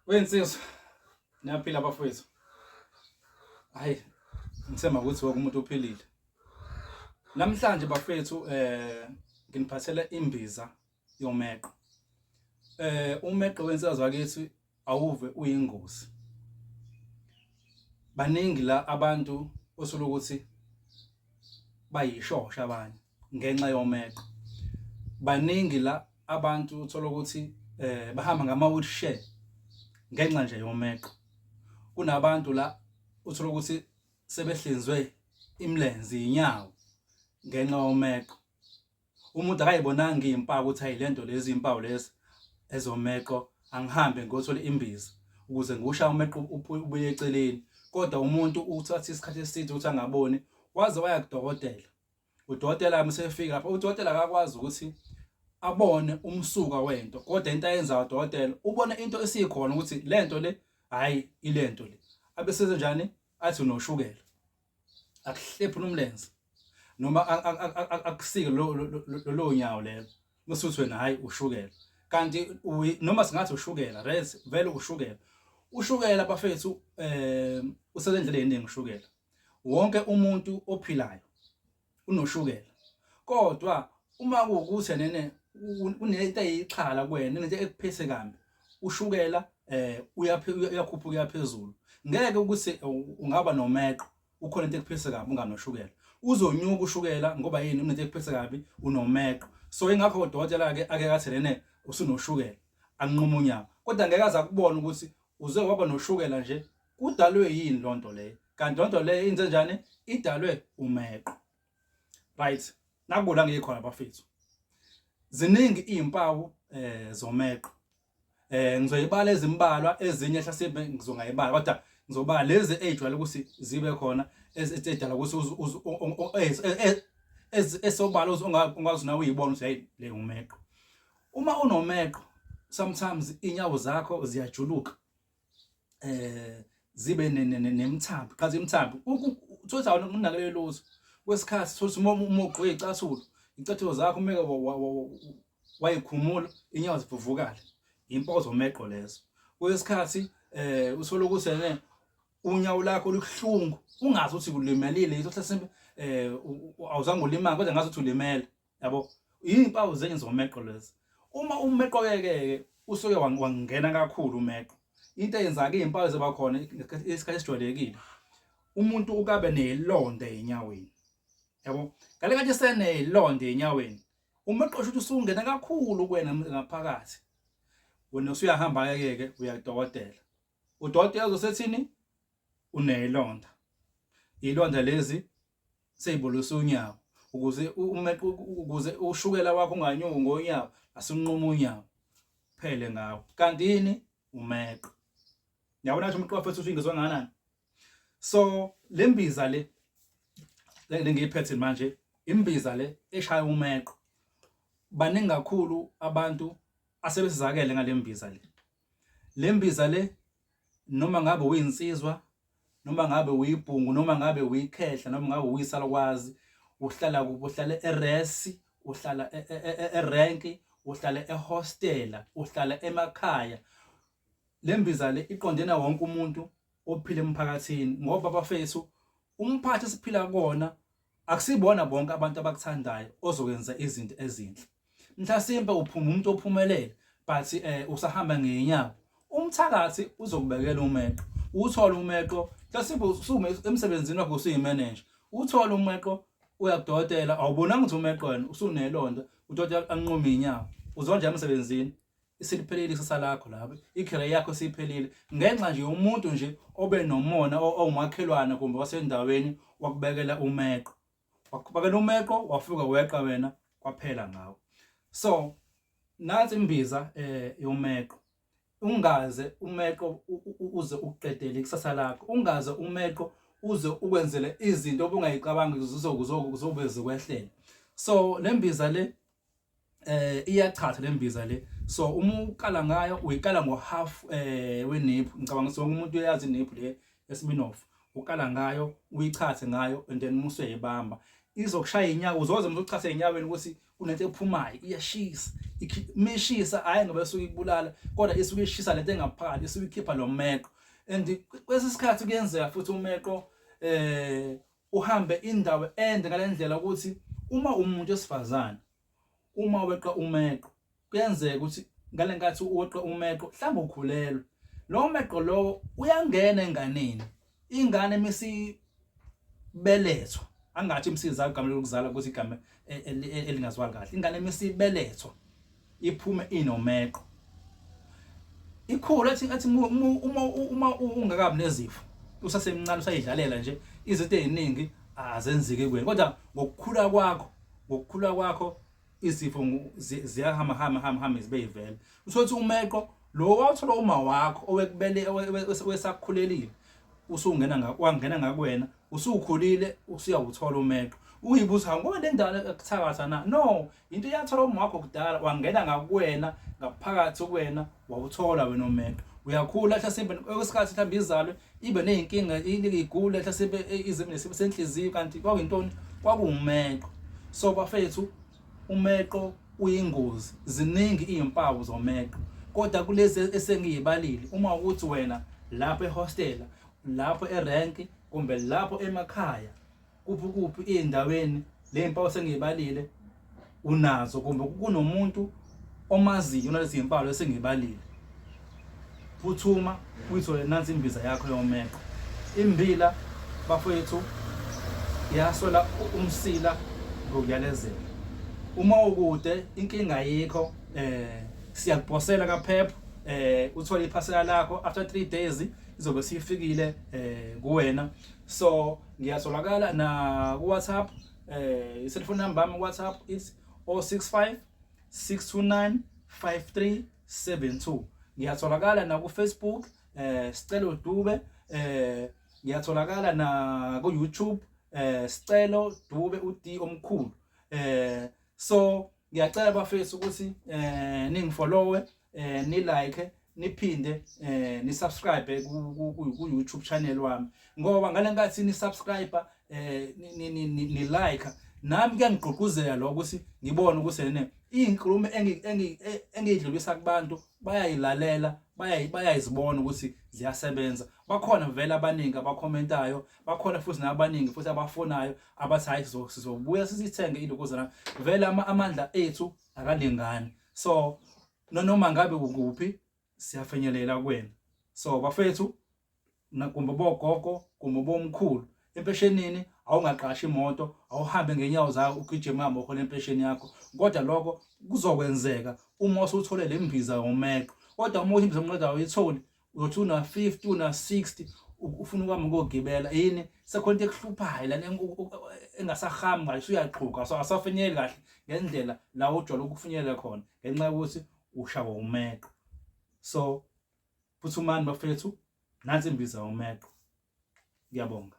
Wensizwa niyaphila bafowethu. Hayi ngisema ukuthi wonke umuntu uphilile. Namhlanje bafowethu nginiphathele imbiza yomeqo. Umeqo wensizwa wakithi awuve uyingozi. Baningi la abantu osolo ukuthi bayishosha abanye ngenxa yomeqo. Baningi la abantu uthola ukuthi bahamba ngama-wheelchair ngenxa nje yomeqo. Kunabantu la uthola ukuthi sebehlinzwe imilenze inyawo ngenxa yomeqo. Umuntu akayibonanga izimpawu ukuthi hayi lento lezi izimpawu lezi ezomeqo angihambe ngiyothola imbiza ukuze ngiwushaya umeqo ubuye eceleni. Kodwa umuntu uthatha isikhathi eside ukuthi angaboni waze waya kudokotela. Udokotela mesefika lapho udokotela akakwazi ukuthi abone umsuka wento, kodwa into ayenza udokotela ubona into esikhona ukuthi lento le hayi ilento le. Abese njani athi unoshukela. Akuhlephi nomlenze noma akusike lo nyawo lelo. Musuthi wena hayi ushukela. Kanti noma singathi ushukela, vele ushukela. Ushukela bafethu usebenzele eziningi ushukela. Wonke umuntu ophilayo unoshukela. Kodwa uma kuwukuthi nene unento eyixhala kuwena, into ekuphethe kambi, ushukela uyakhuphuka phezulu. Ngeke ukuthi ungaba nomeqo ukhona into ekuphethe kambi unganoshukela. Uzonyuka ushukela ngoba yini unento ekuphethe kabi unomeqo. So ingakho udokotela ke ake kathi nene usunoshukela anquma unyawo. Kodwa ngeke aza kubona ukuthi uze waba noshukela nje kudalwe yini lonto leyo. Kanti lonto leyo inze njani idalwe umeqo. Right, nakubona ngikhona bafethu. Ziningi izimpawu zomeqo. Ngizoyibala ezimbalwa ezinye hlase ngizongayibala kodwa ngizobala lezi ejwayele ukuthi zibe khona ezidala ukuthi esobala ungazi nawe uyibona ukuthi hey le umeqo. Uma unomeqo sometimes inyawo zakho ziyajuluka. Zibe nemthambo, qazi imthambo. Uthola awona unakele lutho. Kwesikhathi thothi uma ugqoke icathulo zakho umeke wayikhumula inyawo zivuvukala. Impawu zomeqo lezo. Kwesikhathi uthola ukuthi ene unyawo lakho lubuhlungu ungazi ukuthi ulimelile ithola sembe awuzange ulimala kodwa ngathi uthi ulimele yabo. Izimpawu zenye zomeqo lezi. Uma umeqo ke usuke wangena kakhulu umeqo. Into eyenza ke izimpawu zeba khona isikhathi esijwayelekile. Umuntu ukabe nezilonda enyaweni. Yabo, ngale ngathi senezilonda enyaweni. Umeqo usho ukuthi usungena kakhulu kuwena ngaphakathi. Wena usuyahamba ke uyadokotela. Udokotela uzosethini unezilonda. Izilonda lezi seyibolisa unyawo ukuze umeqo ukuze ushukela wakho unganyuki ngonyawo asunquma unyawo. Phele ngawo. Kanti yini umeqo. Yabona ukuthi umeqo wafethu usingizwe nganani. So lembiza le ngiyiphethe manje imbiza le eshaya umeqo. Baningi kakhulu abantu asebesizakele ngalembiza le. Lembiza le noma ngabe uyinsizwa, noma ngabe uyibhungu, noma ngabe uyikhehla, noma ngabe uyisalukwazi, uhlala kubo, uhlala eresi, uhlala erenki, uhlala ehostela, uhlala emakhaya. Lembiza le iqondena wonke umuntu ophila emphakathini ngoba bafethu umphathi siphila kona akusibona bonke abantu abakuthandayo ozokwenza izinto ezinhle. Mhlasimbe uphuma umuntu ophumelele but usahamba ngenyawo. Umthakathi uzokubekela umeqo. Uthola umeqo mhlasimbe usume emsebenzini wakho usuyimanager. Uthola umeqo uyakudokotela awubonanga ukuthi umeqo wena usunelonda udokotela anquma inyawo. Uzonje emsebenzini isiliphelile isasa lakho lapho. I-career yakho siphelile ngenxa nje umuntu nje obe nomona owumakhelwane kumbe wasendaweni wakubekela umeqo. Wakubekela umeqo wafika weqa wena kwaphela ngawo. So nathi imbiza yomeqo. Ungaze umeqo uze uqedele ikusasa lakho. Ungaze umeqo uze ukwenzele izinto obungayicabangi uzobe zikwehlela. So lembiza le iyachatha lembiza le. So uma ukala ngayo uyikala ngo half weniphu. Ngicabanga ukuthi umuntu uyazi iniphu le esibinofu. Ukala ngayo uyichathe ngayo and then musuyibamba. Izokushaya inyawo uzoze umuntu uchathe enyaweni ukuthi kunento ephumayo iyashisa meshisa hayi ngoba esuke ikubulala kodwa isuke ishisa lento engaphakathi isuke ikhipha lo meqo and kwesisikhathi kuyenzeka futhi umeqo uhambe indawo ende ngalendlela ukuthi uma umuntu wesifazane uma weqa umeqo kuyenzeka ukuthi ngalenkathi uweqa umeqo mhlawumbe ukhulelwe lo meqo lo uyangena enganeni ingane misibelethwa angathi imsiza igama lokuzala ukuthi igama elingazwakali kahle ingane misibelethwa iphume inomeqo ikhulu athi uma ungakabi nezifo usasemncane usayidlalela nje izinto eziningi azenzike kuwena kodwa ngokukhula kwakho izifo ziyahamba zibe yivele usothi umeqo lo wathola uma wakho owekubele wesakhulelile wangena ngakwena usukhulile usuyawuthola umeqo uyibuza ngoba le ndaba ekuthakatha na no into yathola uma wakho kudala wangena ngakwena ngaphakathi kwena wawuthola wena umeqo uyakhula mhlasimbe kwesikhathi mhlawumbe izalwe ibe nezinkinga igule mhlasimbe izimo senhliziyo kanti kwakuyintoni kwakuumeqo so bafethu umeqo uyingozi ziningi izimpawu zomeqo kodwa kulezi esengiyibalile uma ukuthi wena lapho ehostela lapho erank kumbe lapho emakhaya kuphi izindaweni le mpawu sengiyibalile unazo kumbe kunomuntu omaziyo nalezi zimpawu esengiyibalile phuthuma uyithole nansi imbiza yakho yomeqo imbila bafethu yasola umsila ngokuyalezela uma ukude inkinga yikho siyakuphosela kaphepha uthola iphasela lakho after 3 days izobe sifikile kuwena so ngiyatholakala na ku WhatsApp cellphone number yami WhatsApp is 065 629 5372 ngiyatholakala na ku Facebook Sicelo Dube ngiyatholakala na ku YouTube Sicelo Dube uD omkhulu so ngiyacela bafethu ukuthi ningifollowe ni like niphinde ni subscribe ku YouTube channel wami ngoba ngalenkathi ni subscribe ni like nami kuyangigqugquzela lokho ukuthi ngibone ukuthi nene izinkulumo engidlulisa kubantu bayayilalela bayayizibona ukuthi ziyasebenza bakhona vele abaningi abakhomentayo bakhona futhi nabaningi futhi abafonayo abathi hayi sizobuya sisithenge ilokuzana vele amandla ethu akalingani so noma ngabe ukuphi siyafinyelela kuwena so bafethu nakumbe bogogo kumbe bomkhulu empeshenini awungaqashi imoto awuhambe ngenyawo zakho ugijima ngamo khona empesheni yakho kodwa lokho kuzokwenzeka uma usuthola lembiza yomeqo kodwa uma imbiza yomeqo awuyitholi uzothi una 50 una 60 ufuna kwami ngogibela yini sekhona into ekuhluphayo la engasahambi ngayo uyaqhuqa so asafinyeleli kahle ngendlela la ujwayele ukufinyelela khona ngenxa yokuthi ushawa umeqo so phuthumani bafethu nansi imbiza yomeqo ngiyabonga.